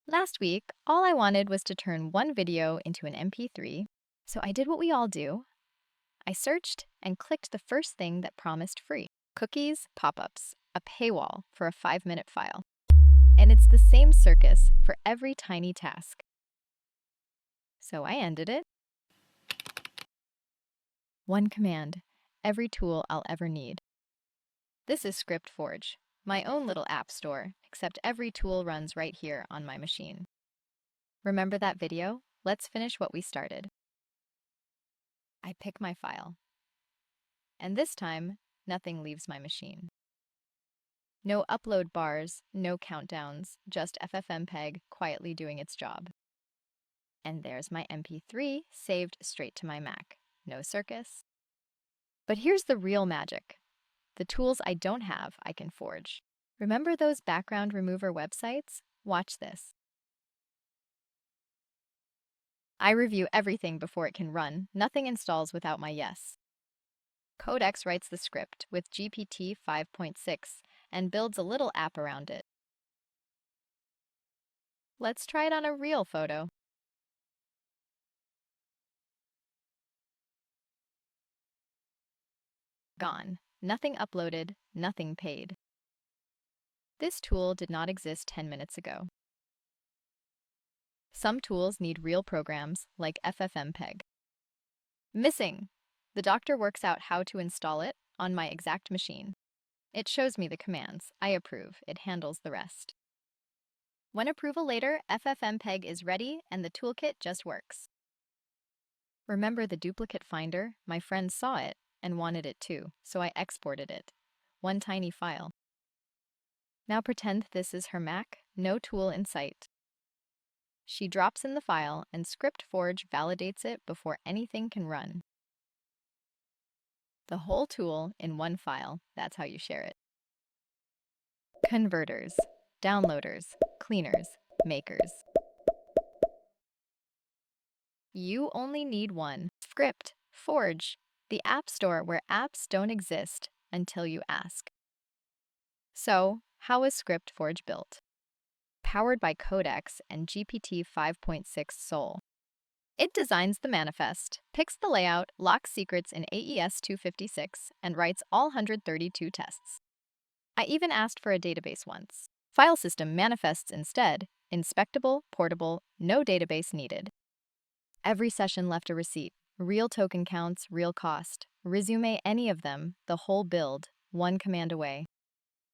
Last week, all I wanted was to turn one video into an MP3, so I did what we all do. I searched and clicked the first thing that promised free. Cookies, pop-ups, a paywall for a 5-minute file. And it's the same circus for every tiny task. So I ended it. One command, every tool I'll ever need. This is ScriptForge, my own little app store, except every tool runs right here on my machine. Remember that video? Let's finish what we started. I pick my file. And this time, nothing leaves my machine. No upload bars, no countdowns, just FFmpeg quietly doing its job. And there's my MP3 saved straight to my Mac. No circus. But here's the real magic. The tools I don't have, I can forge. Remember those background remover websites? Watch this. I review everything before it can run. Nothing installs without my yes. Codex writes the script with GPT 5.6 and builds a little app around it. Let's try it on a real photo. Gone. Nothing uploaded, nothing paid. This tool did not exist 10 minutes ago. Some tools need real programs, like FFmpeg. Missing! The doctor works out how to install it on my exact machine. It shows me the commands. I approve. It handles the rest. When approval later, FFmpeg is ready and the toolkit just works. Remember the duplicate finder? My friend saw it and wanted it too, so I exported it. One tiny file. Now pretend this is her Mac, no tool in sight. She drops in the file and ScriptForge validates it before anything can run. The whole tool in one file, that's how you share it. Converters, downloaders, cleaners, makers. You only need one. ScriptForge, the app store where apps don't exist until you ask. So, how is ScriptForge built? Powered by Codex and GPT 5.6 Sol. It designs the manifest, picks the layout, locks secrets in AES 256, and writes all 132 tests. I even asked for a database once. File system manifests instead, inspectable, portable, no database needed. Every session left a receipt, real token counts, real cost. Resume any of them, the whole build, one command away.